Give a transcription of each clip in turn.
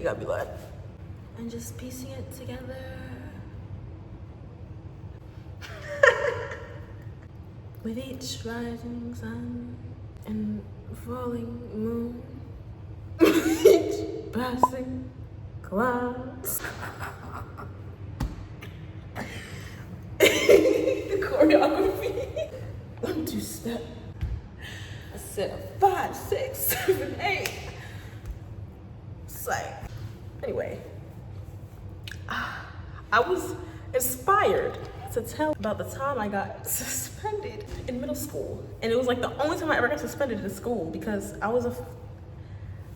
gotta be like, and just piecing it together. With each rising sun and falling moon, each passing clouds. The choreography. 1, 2 step. I said 5, 6, 7, 8. It's like, anyway, I was inspired to tell about the time I got suspended in middle school. And it was like the only time I ever got suspended in school because I was a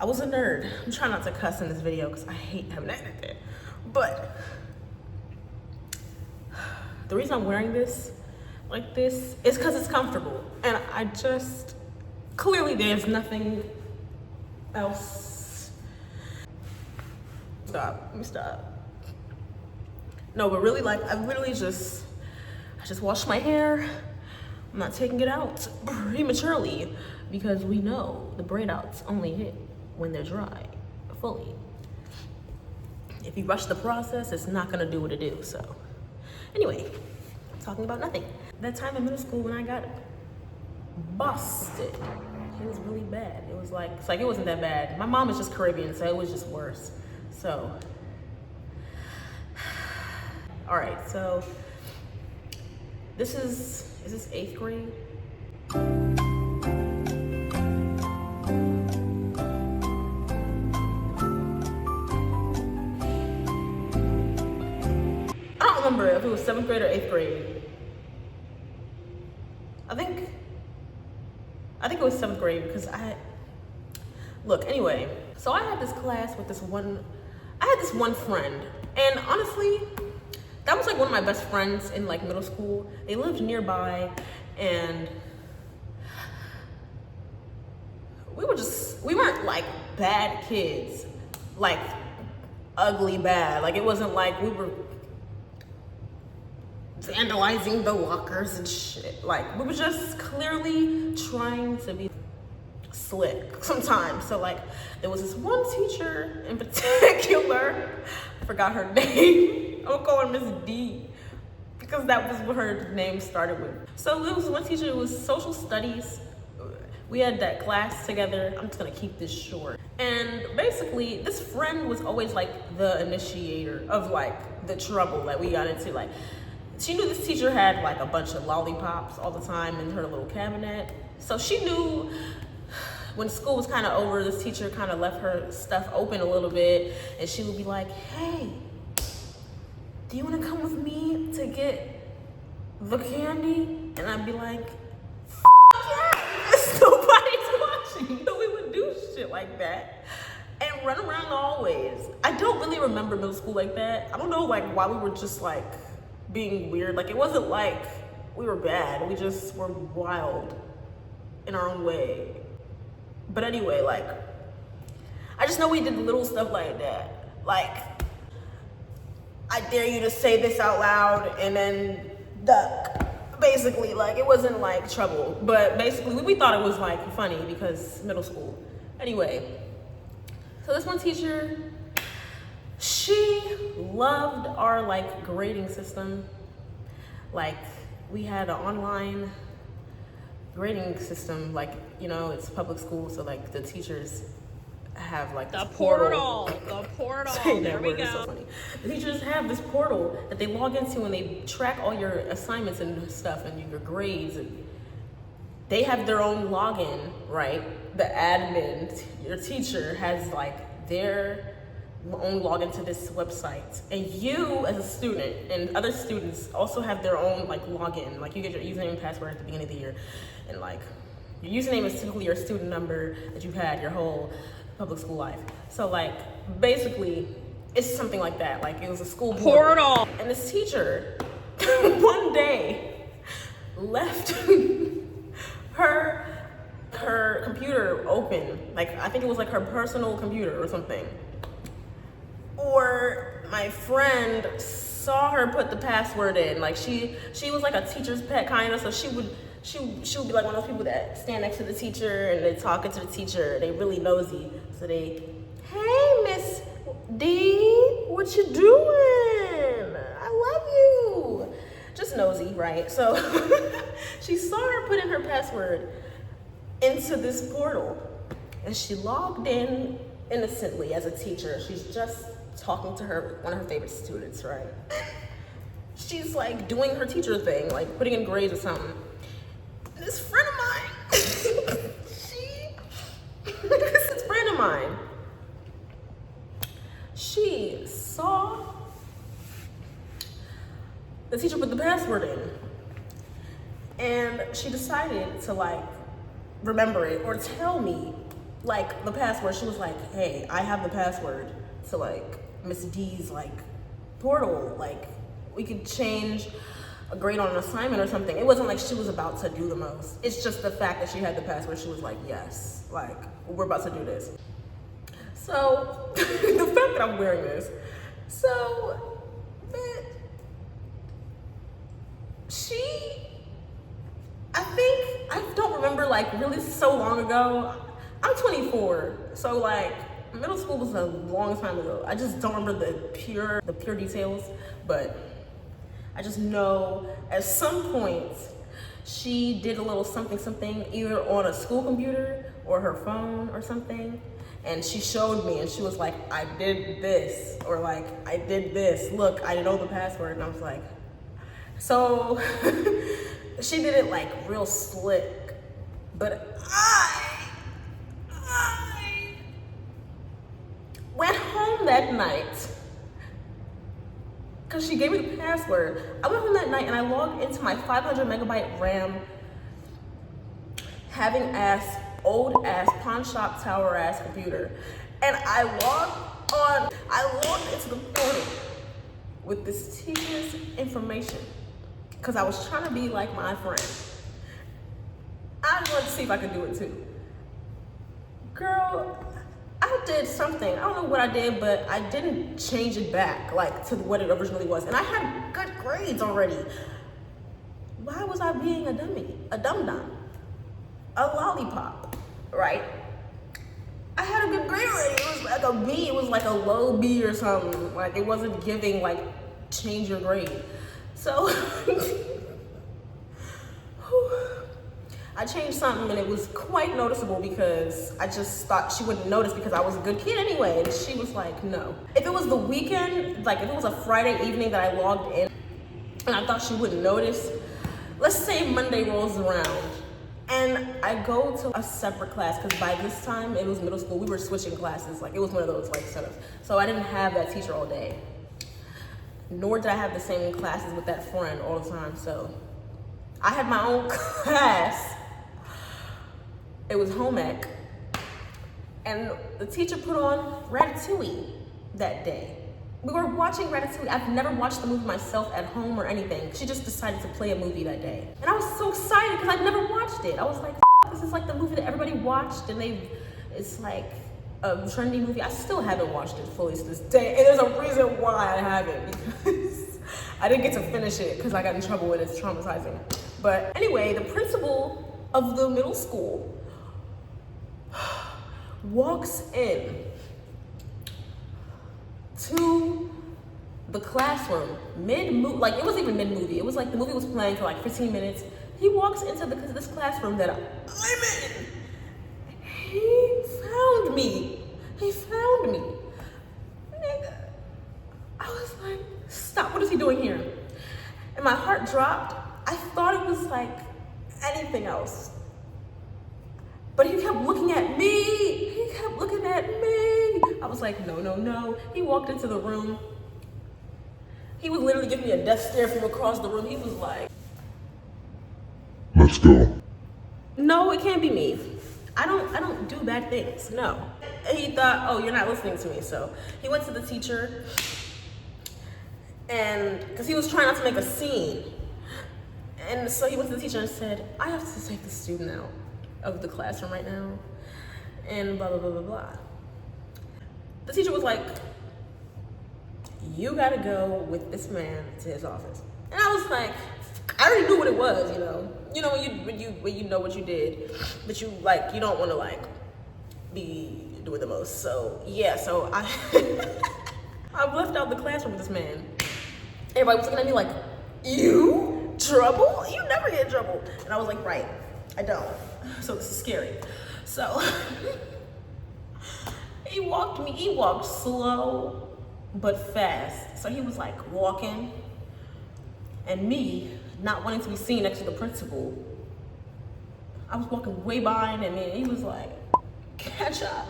nerd. I'm trying not to cuss in this video because I hate having to edit it. But the reason I'm wearing this like this is because it's comfortable. And I just, clearly there's nothing else. Stop, let me stop. No, but really, like, I just washed my hair. I'm not taking it out prematurely because we know the braid outs only hit when they're dry fully. If you rush the process, it's not gonna do what it do. So anyway, I'm talking about nothing. That time in middle school when I got busted, it was really bad. It's like it wasn't that bad. My mom is just Caribbean, so it was just worse. So, all right, so is this 8th grade? I don't remember if it was 7th grade or 8th grade. I think it was 7th grade because anyway, so I had this class with this one friend, and honestly, that was like one of my best friends in like middle school. They lived nearby, and we weren't like bad kids, like ugly bad. Like it wasn't like we were vandalizing the lockers and shit. Like we were just clearly trying to be slick sometimes. So like there was this one teacher in particular, I forgot her name. I'm gonna call her Miss D because that was what her name started with. So there was one teacher, it was social studies. We had that class together. I'm just gonna keep this short. And basically this friend was always like the initiator of like the trouble that we got into. Like she knew this teacher had like a bunch of lollipops all the time in her little cabinet. So she knew when school was kind of over, this teacher kind of left her stuff open a little bit, and she would be like, hey, do you want to come with me to get the candy? And I'd be like, yes, nobody's watching. So we would do shit like that and run around the hallways. I don't really remember middle school like that. I don't know like why we were just like being weird. Like it wasn't like we were bad. We just were wild in our own way. But anyway, like, I just know we did little stuff like that. Like, I dare you to say this out loud and then duck. Basically, like, it wasn't like trouble. But basically, we thought it was like funny because middle school. Anyway, so this one teacher, she loved our like grading system. Like, we had an online grading system, like, you know, it's public school, so like the teachers have like the portal. There we go. So funny. The teachers have this portal that they log into and they track all your assignments and stuff and your grades, and they have their own login, right? The admin, your teacher has like their own login to this website, and you as a student and other students also have their own like login. Like you get your username and password at the beginning of the year, and like your username is typically your student number that you've had your whole public school life. So like basically it's something like that. Like it was a school portal. And this teacher one day left her computer open. Like I think it was like her personal computer or something. Or my friend saw her put the password in. Like she was like a teacher's pet kind of, so she would be like one of those people that stand next to the teacher and they're talking to the teacher. They really nosy. So they, hey, Miss D, what you doing? I love you. Just nosy, right? So she saw her put in her password into this portal, and she logged in innocently as a teacher. She's just talking to one of her favorite students, right? She's like doing her teacher thing, like putting in grades or something. This friend of mine, this friend of mine, she saw the teacher put the password in, and she decided to like remember it or tell me like the password. She was like, hey, I have the password to like Miss D's like portal, like we could change a grade on an assignment or something. It wasn't like she was about to do the most. It's just the fact that she had the password. She was like, yes, like we're about to do this. So the fact that I'm wearing this, so that I don't remember like really so long ago. I'm 24, so like middle school was a long time ago. I just don't remember the pure details, but I just know at some point she did a little something either on a school computer or her phone or something, and she showed me and she was like, I did this, or like I did this, look, I know the password. And I was like, so she did it like real slick, but I went home that night because she gave me the password. I went home that night and I logged into my 500 megabyte RAM, having old ass pawn shop tower ass computer, and I logged into the portal with this teacher's information because I was trying to be like my friend. I wanted to see if I could do it too. Girl, I did something. I don't know what I did, but I didn't change it back like to what it originally was. And I had good grades already. Why was I being a dummy? A dum-dum? A lollipop, right? I had a good grade already. It was like a B. It was like a low B or something. Like it wasn't giving like change your grade. So I changed something and it was quite noticeable because I just thought she wouldn't notice because I was a good kid anyway. And she was like, no. If it was the weekend, like if it was a Friday evening that I logged in and I thought she wouldn't notice, let's say Monday rolls around and I go to a separate class, because by this time it was middle school, we were switching classes. Like it was one of those like setups. So I didn't have that teacher all day, nor did I have the same classes with that friend all the time. So I had my own class. It was home ec, and the teacher put on Ratatouille that day. We were watching Ratatouille. I've never watched the movie myself at home or anything. She just decided to play a movie that day. And I was so excited because I'd never watched it. I was like, this is like the movie that everybody watched, and it's like a trendy movie. I still haven't watched it fully to this day, and there's a reason why I haven't, because I didn't get to finish it because I got in trouble and it's traumatizing. But anyway, the principal of the middle school walks in to the classroom mid-movie, like it wasn't even mid-movie. It was like the movie was playing for like 15 minutes. He walks into this classroom that I'm in. He found me. Nigga. I was like, stop, what is he doing here? And my heart dropped. I thought it was like anything else. But he kept looking at me. I was like, no. He walked into the room. He would literally give me a death stare from across the room. He was like, let's go. No, it can't be me. I don't do bad things, no. And he thought, oh, you're not listening to me. So he went to the teacher, and because he was trying not to make a scene. And so he went to the teacher and said, I have to take the student out of the classroom right now, and blah, blah, blah, blah, blah. The teacher was like, you gotta go with this man to his office. And I was like, I already knew what it was, you know. You know, when you know what you did, but you don't want to like be doing the most. So yeah, so I out of the classroom with this man. Everybody was looking at me like, you? Trouble? You never get in trouble. And I was like, right, I don't. So this is scary. So he walked slow but fast. So he was like walking, and me not wanting to be seen next to the principal, I was walking way behind him, and he was like, catch up.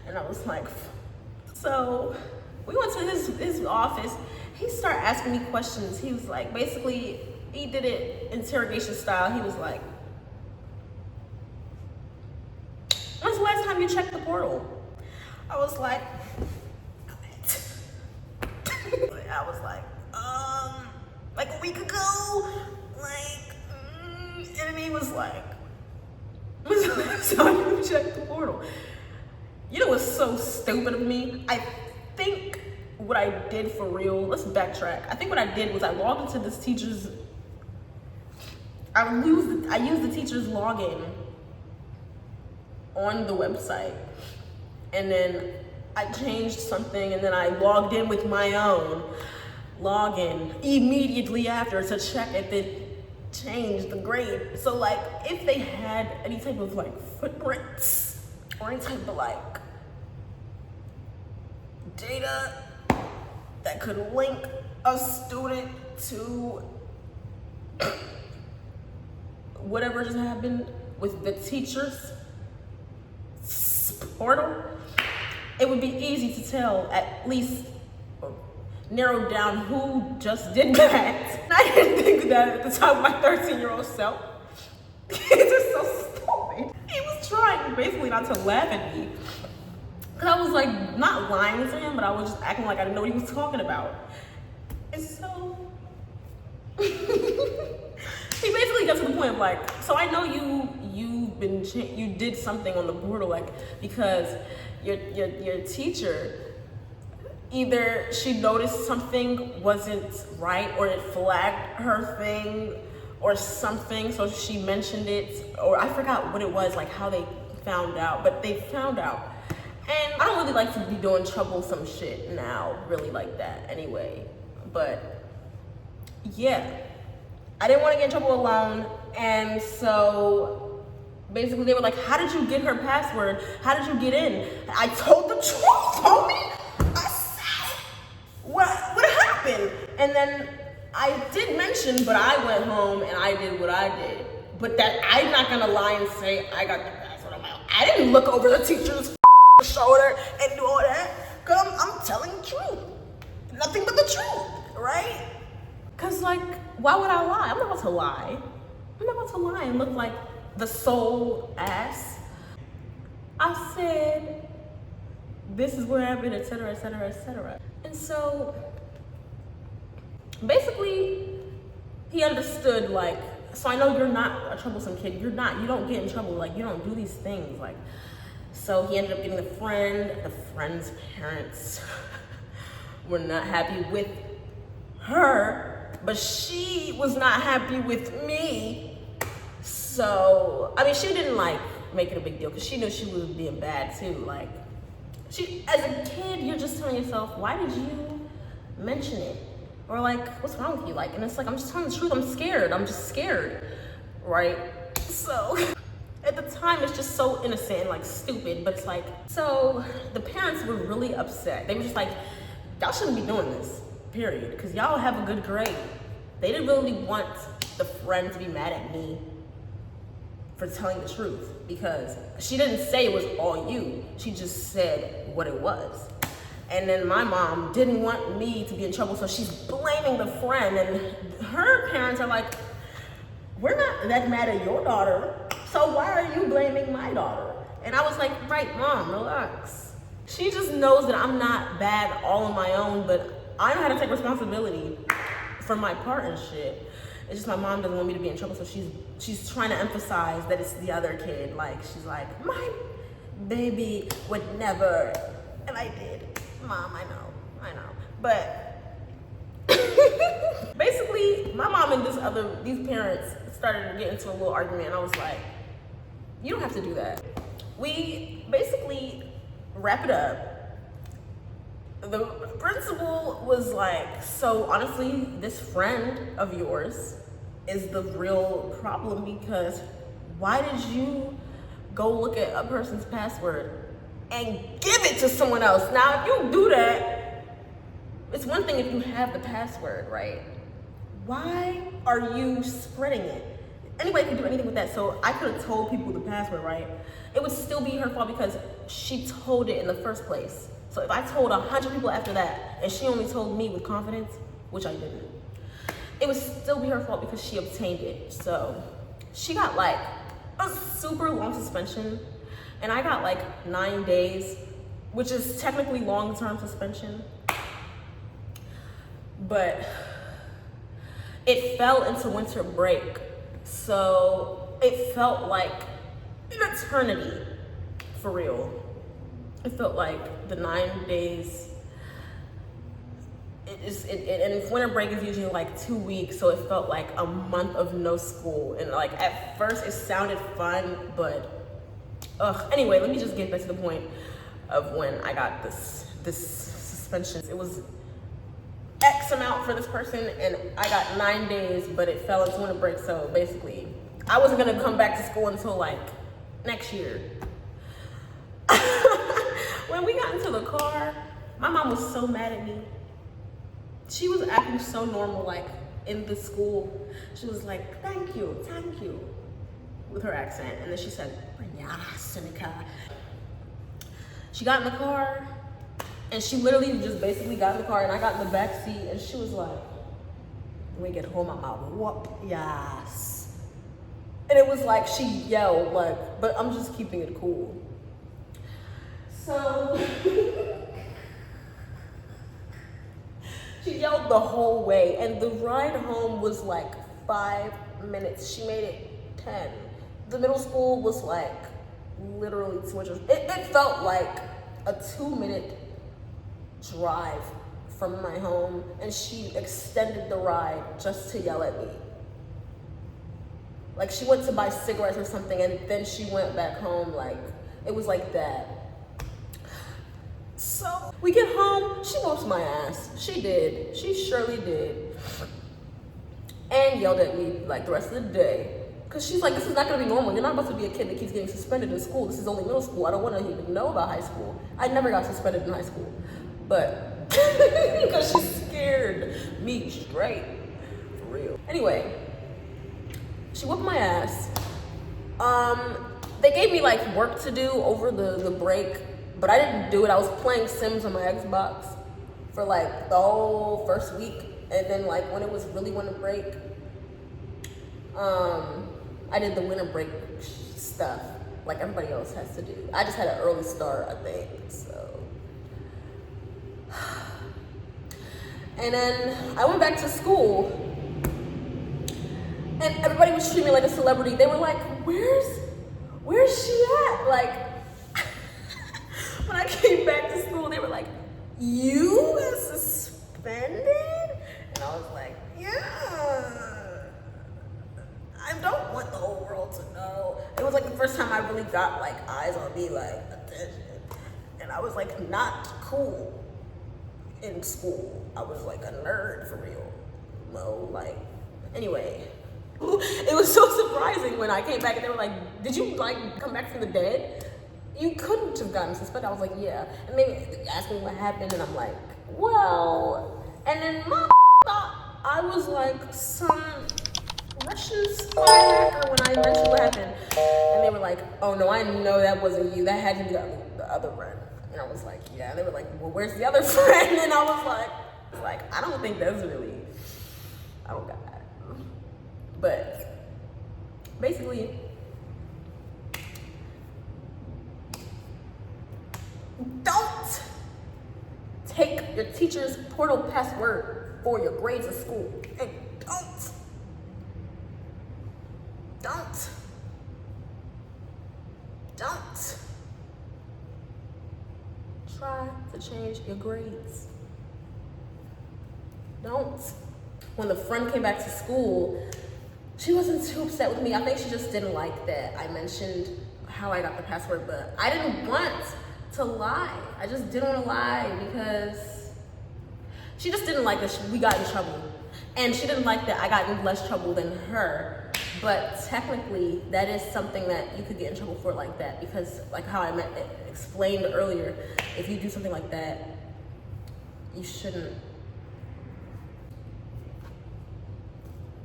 And I was like, so we went to his office. He started asking me questions. He was like, basically, he did it interrogation style. He was like, when's the last time you checked the portal? I was like, like a week ago, and he was like, when's the last time you checked the portal? You know what's so stupid of me? I think what I did for real, let's backtrack. I think what I did was I logged into this teacher's, I used the teacher's login on the website, and then I changed something, and then I logged in with my own login immediately after to check if it changed the grade. So like, if they had any type of like footprints or any type of like data that could link a student to whatever just happened with the teacher's portal, it would be easy to tell, at least narrow down who just did that. I didn't think of that at the time of my 13-year-old self. It's just so stupid. He was trying basically not to laugh at me, because I was like not lying to him, but I was just acting like I didn't know what he was talking about. And so he basically got to the point of like, so I know you did something on the portal, like, because your teacher, either she noticed something wasn't right, or it flagged her thing or something, so she mentioned it, or I forgot what it was, like how they found out, but they found out. And I don't really like to be doing troublesome shit now, really like that anyway. But yeah, I didn't want to get in trouble alone, and so basically they were like, how did you get her password? How did you get in? I told the truth, homie. I said what happened. And then I did mention, but I went home and I did what I did. But that I'm not gonna lie and say I got the password on my own. I didn't look over the teacher's shoulder and do all that, because I'm telling the truth. Nothing but the truth, right? Because like, why would I lie? I'm not about to lie. I'm not about to lie and look like the sole ass. I said, this is where I've been, etc., etc., etc. And so basically he understood, like, so I know you're not a troublesome kid. You don't get in trouble, like, you don't do these things, like. So he ended up getting the friend's parents were not happy with her, but she was not happy with me. So, I mean, she didn't like make it a big deal, because she knew she was being bad too. Like, as a kid, you're just telling yourself, why did you mention it? Or like, what's wrong with you? Like, and it's like, I'm just telling the truth, I'm scared. I'm just scared, right? So at the time, it's just so innocent and like stupid, but it's like, so the parents were really upset. They were just like, y'all shouldn't be doing this, period, because y'all have a good grade. They didn't really want the friend to be mad at me for telling the truth, because she didn't say it was all you. She just said what it was. And then my mom didn't want me to be in trouble, so she's blaming the friend, and her parents are like, we're not that mad at your daughter, so why are you blaming my daughter? And I was like, right, Mom, relax. She just knows that I'm not bad all on my own, but I know how to take responsibility for my part and shit. It's just my mom doesn't want me to be in trouble, so she's trying to emphasize that it's the other kid. Like, she's like, my baby would never. And I did. Mom, I know. But basically, my mom and these parents started to get into a little argument, and I was like, you don't have to do that. We basically wrap it up, the principal was like, so honestly, this friend of yours is the real problem, because why did you go look at a person's password and give it to someone else? Now, if you do that, it's one thing if you have the password, right? Why are you spreading it? Anybody can do anything with that. So I could have told people the password, right? It would still be her fault because she told it in the first place. So if I told 100 people after that and she only told me with confidence, which I didn't, it would still be her fault because she obtained it. So she got like a super long suspension, and I got like 9 days, which is technically long-term suspension. But it fell into winter break, so it felt like an eternity, for real. It felt like the 9 days. And winter break is usually like 2 weeks, so it felt like a month of no school. And like at first it sounded fun, but anyway, let me just get back to the point of when I got this suspension. It was X amount for this person, and I got 9 days, but it fell into winter break. So basically, I wasn't gonna come back to school until like next year. When we got into the car, my mom was so mad at me. She was acting so normal, like in the school. She was like, thank you, with her accent. And then she said, Seneca. She got in the car, and she literally just basically got in the car, and I got in the back seat, and she was like, when we get home, I'm out, whoop, yes. And it was like, she yelled, like, but I'm just keeping it cool. So, she yelled the whole way, and the ride home was like 5 minutes. She made it 10. The middle school was like literally 200. It felt like a 2-minute drive from my home, and she extended the ride just to yell at me. Like she went to buy cigarettes or something, and then she went back home. Like it was like that. So we get home, she whoops my ass. She did. She surely did. And yelled at me like the rest of the day. Because she's like, this is not going to be normal. You're not supposed to be a kid that keeps getting suspended in school. This is only middle school. I don't want to even know about high school. I never got suspended in high school. But because she scared me straight. For real. Anyway, she whooped my ass. They gave me like work to do over the break. But I didn't do it. I was playing Sims on my Xbox for like the whole first week. And then like when it was really winter break, I did the winter break stuff like everybody else has to do. I just had an early start, I think, so. And then I went back to school, and everybody was treating me like a celebrity. They were like, where's she at? Like, when I came back to school, they were like, you were suspended? And I was like, yeah. I don't want the whole world to know. It was like the first time I really got like eyes on me, like attention. And I was like not cool in school. I was like a nerd for real. No, like, anyway. It was so surprising when I came back and they were like, did you like come back from the dead? You couldn't have gotten suspended. I was like, yeah. And they asked me what happened, and I'm like, well. And then mom thought I was like some Russian spy hacker when I mentioned what happened. And they were like, oh no, I know that wasn't you. That had to be the other friend. And I was like, yeah. And they were like, well, where's the other friend? And I was like, I don't think that's really, I don't got that. But basically, don't take your teacher's portal password for your grades at school. And don't try to change your grades. Don't. When the friend came back to school, she wasn't too upset with me. I think she just didn't like that I mentioned how I got the password, but I didn't want to lie. I just didn't want to lie because she just didn't like that we got in trouble. And she didn't like that I got in less trouble than her. But technically, that is something that you could get in trouble for like that, because like how I explained earlier, if you do something like that, you shouldn't.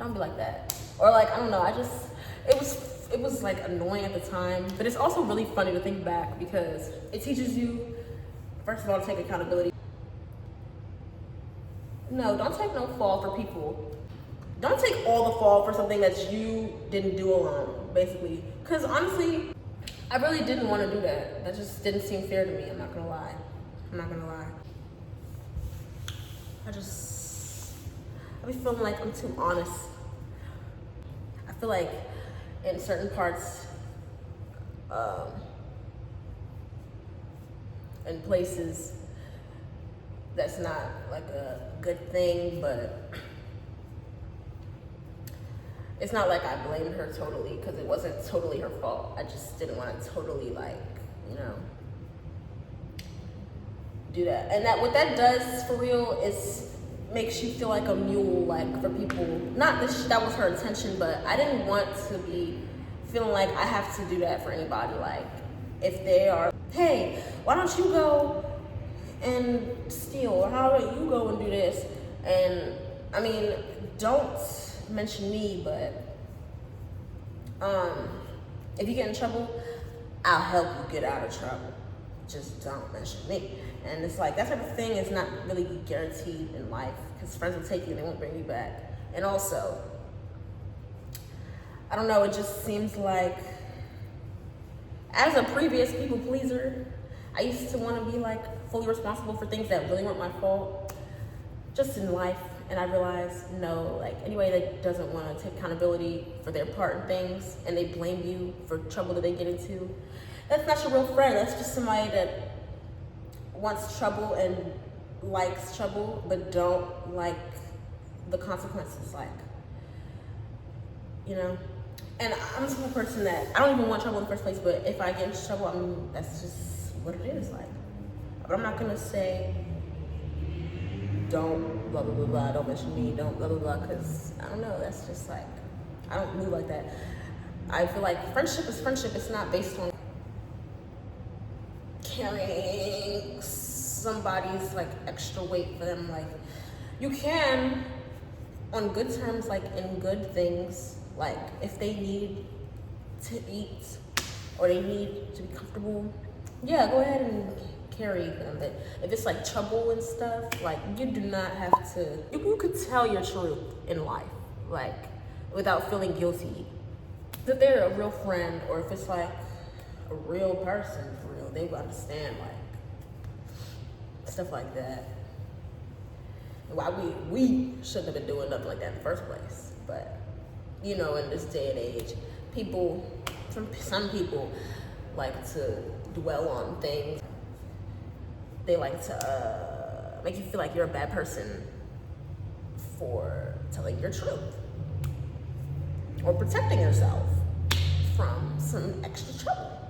Don't be like that. Or like, I don't know, it was like annoying at the time, but it's also really funny to think back because it teaches you, first of all, to take accountability. No, don't take no fall for people. Don't take all the fall for something that you didn't do alone, basically. Because honestly, I really didn't want to do that. That just didn't seem fair to me, I'm not gonna lie. I be feeling like I'm too honest. I feel like in certain parts, in places, that's not like a good thing, but it's not like I blamed her totally, because it wasn't totally her fault. I just didn't want to totally, like, you know, do that. And that what that does for real is makes you feel like a mule, like, for people. Not that that was her intention, but I didn't want to be feeling like I have to do that for anybody. Like, if they are, hey, why don't you go and steal? Or how about you go and do this? And I mean, don't mention me, but if you get in trouble, I'll help you get out of trouble. Just don't mention me. And it's like, that type of thing is not really guaranteed in life, because friends will take you and they won't bring you back. And also, I don't know, it just seems like, as a previous people pleaser, I used to want to be like fully responsible for things that really weren't my fault, just in life. And I realized, no, like, anybody that doesn't want to take accountability for their part in things and they blame you for trouble that they get into, that's not your real friend. That's just somebody that wants trouble and likes trouble, but don't like the consequences, like, you know? And I'm the type of person that I don't even want trouble in the first place, but if I get into trouble, I mean, that's just what it is, like. But I'm not gonna say, don't blah, blah, blah, blah, don't mention me, don't blah, blah, blah, because I don't know, that's just like, I don't move like that. I feel like friendship is friendship. It's not based on carrying somebody's like extra weight for them. Like, you can, on good terms, like in good things, like if they need to eat or they need to be comfortable, yeah, go ahead and carry them. But if it's like trouble and stuff, like, you do not have to, you could tell your truth in life, like, without feeling guilty. If they're a real friend, or if it's like a real person for real, they will understand, like, stuff like that. And why we shouldn't have been doing nothing like that in the first place. But, you know, in this day and age, some people like to dwell on things. They like to make you feel like you're a bad person for telling your truth or protecting yourself from some extra trouble.